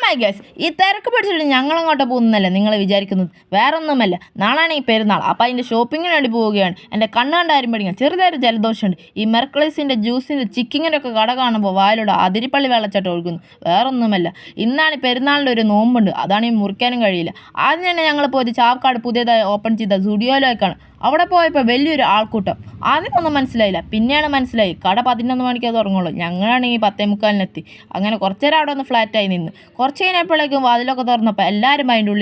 Hi guys, ഈ തിരക്ക് പിടിച്ചിട്ട് ഞങ്ങളങ്ങോട്ട് പോകുന്നല്ലേ നിങ്ങൾ വിചാരിക്കുന്നത്? വേറൊന്നുമല്ല, നാളാണ് ഈ പെരുന്നാൾ. അപ്പോൾ അതിൻ്റെ ഷോപ്പിങ്ങിന് വേണ്ടി പോവുകയാണ്. എൻ്റെ കണ്ണ് കണ്ടാരും പഠിക്കാൻ ചെറുതായൊരു ജലദോഷമുണ്ട്. ഈ മെർക്കളീസിൻ്റെ ജ്യൂസിൻ്റെ ചിക്കിങ്ങിൻ്റെ ഒക്കെ കട കാണുമ്പോൾ വായിലൂടെ അതിരിപ്പള്ളി വെള്ളച്ചാട്ടം ഒഴുകുന്നു. വേറൊന്നുമല്ല, ഇന്നാണ് പെരുന്നാളിൻ്റെ ഒരു നോമ്പുണ്ട്. അതാണ് ഈ മുറിക്കാനും കഴിയില്ല. ആദ്യം തന്നെ ഞങ്ങൾ പോയത് ചാവക്കാട് പുതിയതായി ഓപ്പൺ ചെയ്ത സ്റ്റുഡിയോയിലേക്കാണ്. അവിടെ പോയപ്പോൾ വലിയൊരു ആൾക്കൂട്ടം. ആദ്യമൊന്നും മനസ്സിലായില്ല, പിന്നെയാണ് മനസ്സിലായി. കട 11 മണിക്കേ തുടങ്ങുള്ളൂ. ഞങ്ങളാണെങ്കിൽ 10:45 അങ്ങനെ കുറച്ച് നേരം അവിടെ ഒന്ന് ഫ്ലാറ്റായി നിന്ന്. കുറച്ച് കഴിഞ്ഞപ്പോഴേക്കും വാതിലൊക്കെ തുറന്നപ്പോൾ എല്ലാവരും അതിൻ്റെ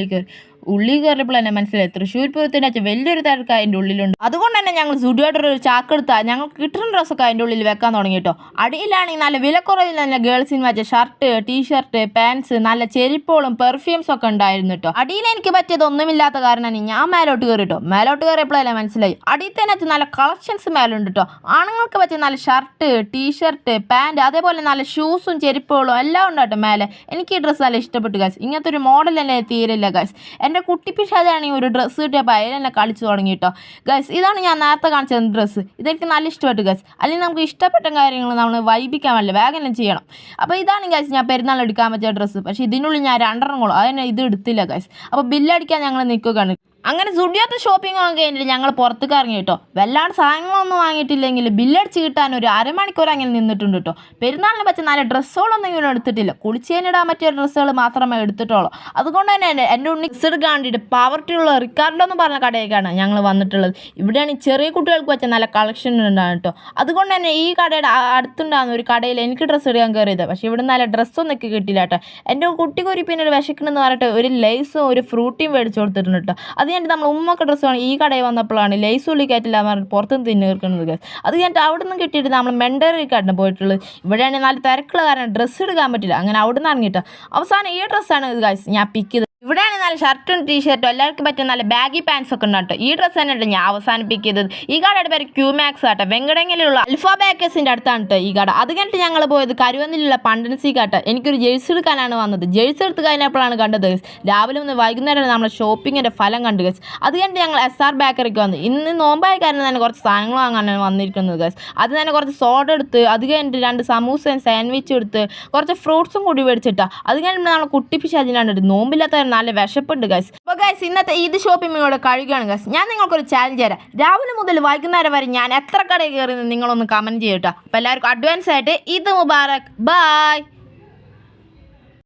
ഉള്ളിൽ കയറിയപ്പോൾ തന്നെ മനസ്സിലായി തൃശ്ശൂർ പൂരത്തിൻ്റെ അച്ഛൻ വലിയൊരു തിരക്ക് അതിൻ്റെ ഉള്ളിലുണ്ട്. അതുകൊണ്ട് തന്നെ ഞങ്ങൾ സ്റ്റുഡിയോയുടെ ഒരു ചാക്കെടുത്താൽ ഞങ്ങൾക്ക് കിട്ടുന്ന ഡ്രസ്സൊക്കെ അതിൻ്റെ ഉള്ളിൽ വെക്കാൻ തുടങ്ങി കേട്ടോ. അടിയിലാണെങ്കിൽ നല്ല വിലക്കുറവിൽ തന്നെ ഗേൾസിന് വെച്ച ഷർട്ട്, ടീഷർട്ട്, പാൻസ്, നല്ല ചെരിപ്പുകളും പെർഫ്യൂംസ് ഒക്കെ ഉണ്ടായിരുന്നു കേട്ടോ. അടിയിൽ എനിക്ക് പറ്റിയതൊന്നുമില്ലാത്ത കാരണമാണ് ഞാൻ മേലോട്ട് കയറി കേട്ടോ. മേലോട്ട് കയറിയപ്പോഴല്ലേ മനസ്സിലായി അടിയത്തേനകത്ത് നല്ല കളക്ഷൻസ് മേലുണ്ട് കേട്ടോ. ആണുങ്ങൾക്ക് പറ്റിയ നല്ല ഷർട്ട്, ടീഷർട്ട്, പാൻറ്, അതേപോലെ നല്ല ഷൂസും ചെരിപ്പുകളും എല്ലാം ഉണ്ട് കേട്ടോ മേലെ. എനിക്ക് ഈ ഡ്രസ്സ് നല്ല ഇഷ്ടപ്പെട്ടു ഗൈസ്. ഇങ്ങനത്തെ ഒരു മോഡലല്ലേ തീരില്ല ഗൈസ്. എൻ്റെ കുട്ടി പിശാചാണെങ്കിൽ ഒരു ഡ്രസ്സ് കിട്ടിയപ്പോൾ അതിലെന്നെ കളിച്ചു തുടങ്ങി കേട്ടോ. ഗൈസ്, ഇതാണ് ഞാൻ നേരത്തെ കാണിച്ച ഡ്രസ്സ്. ഇതെനിക്ക് നല്ല ഇഷ്ടപ്പെട്ടു ഗൈസ്. അല്ലെങ്കിൽ നമുക്ക് ഇഷ്ടപ്പെട്ട കാര്യങ്ങൾ നമ്മൾ വൈബിക്കാൻ പറ്റില്ല, വേഗം ചെയ്യണം. അപ്പോൾ ഇതാണ് ഗൈസ് ഞാൻ പെരുന്നാൾ എടുക്കാൻ പറ്റിയ ഡ്രസ്സ്. പക്ഷേ ഇതിനുള്ളിൽ ഞാൻ 2 കൊള്ളും, അതിനെ ഇത് എടുത്തില്ല ഗൈസ്. അപ്പോൾ ബില്ലടിക്കാൻ ഞങ്ങൾ നിൽക്കുകയാണ്. അങ്ങനെ സ്റ്റുഡിയോത്തെ ഷോപ്പിംഗ് ഒക്കെ കഴിഞ്ഞിട്ട് ഞങ്ങൾ പുറത്തേക്ക് ഇറങ്ങി കേട്ടോ. വല്ലാണ്ട് സാധനങ്ങളൊന്നും വാങ്ങിയിട്ടില്ലെങ്കിൽ ബില്ലടിച്ച് കിട്ടാൻ ഒരു അരമണിക്കൂർ അങ്ങനെ നിന്നിട്ടുണ്ട് കേട്ടോ. പെരുന്നാളിനെ പറ്റി നല്ല ഡ്രസ്സുകളൊന്നും ഇങ്ങനെ എടുത്തിട്ടില്ല. കുളിച്ചേനിടാൻ പറ്റിയ ഡ്രസ്സുകൾ മാത്രമേ എടുത്തിട്ടുള്ളൂ. അതുകൊണ്ട് തന്നെ എൻ്റെ ഉണ്ണി മിക്സഡ് കണ്ടിട്ട് പവർട്ടിയുള്ള റിക്കാർഡോ എന്ന് പറഞ്ഞ കടയൊക്കെയാണ് ഞങ്ങൾ വന്നിട്ടുള്ളത്. ഇവിടെയാണ് ഈ ചെറിയ കുട്ടികൾക്ക് വെച്ച നല്ല കളക്ഷൻ ഉണ്ടാകും കേട്ടോ. അതുകൊണ്ട് തന്നെ ഈ കടയുടെ അടുത്തുണ്ടാകുന്ന ഒരു കടയിൽ എനിക്ക് ഡ്രസ്സ് എടുക്കാൻ കയറിയത്. പക്ഷേ ഇവിടെ നല്ല ഡ്രസ്സൊന്നും എനിക്ക് കിട്ടില്ല കേട്ടോ. എൻ്റെ കുട്ടിക്കൊരു പിന്നെ ഒരു വിശക്കണമെന്ന് പറഞ്ഞിട്ട് ഒരു ലേസും ഒരു ഫ്രൂട്ടിയും മേടിച്ച് കൊടുത്തിട്ടുണ്ട് കേട്ടോ. അത് കഴിഞ്ഞിട്ട് നമ്മൾ ഉമ്മൊക്കെ ഡ്രസ്സാണ് ഈ കടയിൽ വന്നപ്പോഴാണ് ലേസ് ഉള്ളി കയറ്റില്ല എന്ന് പറഞ്ഞിട്ട് പുറത്തുനിന്ന് തിന്നിർക്കുന്നത്. അത് കഴിഞ്ഞിട്ട് അവിടെ നിന്ന് കിട്ടിയിട്ട് നമ്മൾ മെൻഡറിക്കാട്ടിന് പോയിട്ടുള്ളത്. ഇവിടെയാണ് നല്ല തിരക്കുള്ള കാരണം ഡ്രസ്സ് എടുക്കാൻ പറ്റില്ല. അങ്ങനെ അവിടെ നിന്ന് ഇറങ്ങിയിട്ട് അവസാനം ഈ ഡ്രസ്സാണ് ഗൈസ് ഞാൻ പിക്ക് ചെയ്തത്. ഇവിടെയാണ് നല്ല ഷർട്ടും ടീഷർട്ടും എല്ലാവർക്കും പറ്റിയ നല്ല ബാഗി പാൻസ് ഒക്കെ ഉണ്ട് കേട്ടോ. ഈ ഡ്രസ്സ് തന്നെ ഞാൻ അവസാനിപ്പിക്ക് ചെയ്തത്. ഈ കടയുടെ പേര് ക്യൂമാക്സ് ആട്ടോ. വെങ്കടങ്ങിലുള്ള അൽഫ ബേക്കേഴ്സിൻ്റെ അടുത്താണ് കേട്ടോ ഈ കട. അത് കഴിഞ്ഞിട്ട് ഞങ്ങൾ പോയത് കരുവന്നിലുള്ള പണ്ടൻസി കാട്ടോ. എനിക്കൊരു ജേഴ്സി എടുക്കാനാണ് വന്നത്. ജേഴ്സി എടുത്ത് കഴിഞ്ഞപ്പോഴാണ് കണ്ടത് രാവിലെ ഒന്ന് വൈകുന്നേരം നമ്മൾ ഷോപ്പിങ്ങിൻ്റെ ഫലം കണ്ടു ഗൈസ്. അത് കഴിഞ്ഞിട്ട് ഞങ്ങൾ SR ബേക്കറിക്ക് വന്നു. ഇന്ന് നോമ്പായ കാരണം തന്നെ കുറച്ച് സാധനങ്ങൾ വാങ്ങാനാണ് വന്നിരിക്കുന്നത് ഗൈസ്. അത് തന്നെ കുറച്ച് സോഡ എടുത്ത്, അത് കഴിഞ്ഞിട്ട് 2 സമൂസയും സാൻഡ്വിച്ചും എടുത്ത് കുറച്ച് ഫ്രൂട്ട്സും കൂടി മേടിച്ചിട്ടാ. അത് കഴിഞ്ഞിട്ട് നമ്മൾ കുട്ടിപ്പിശാചിനാണ് നോമ്പില്ലാത്ത നല്ല വിശപ്പുണ്ട് ഗൈസ്. അപ്പോൾ ഗൈസ് ഇന്നത്തെ ഇത് ഷോപ്പിംഗ് ഇവിടെ കഴിയുകയാണ് ഗൈസ്. ഞാൻ നിങ്ങൾക്കൊരു ചാലഞ്ച് തരാം. രാവിലെ മുതൽ വൈകുന്നേരം വരെ ഞാൻ എത്ര കടയിൽ കയറി നിങ്ങളൊന്ന് കമൻറ്റ് ചെയ്യട്ടോ. അപ്പോൾ എല്ലാവർക്കും അഡ്വാൻസ് ആയിട്ട് ഈദ് മുബാറക്. ബൈ.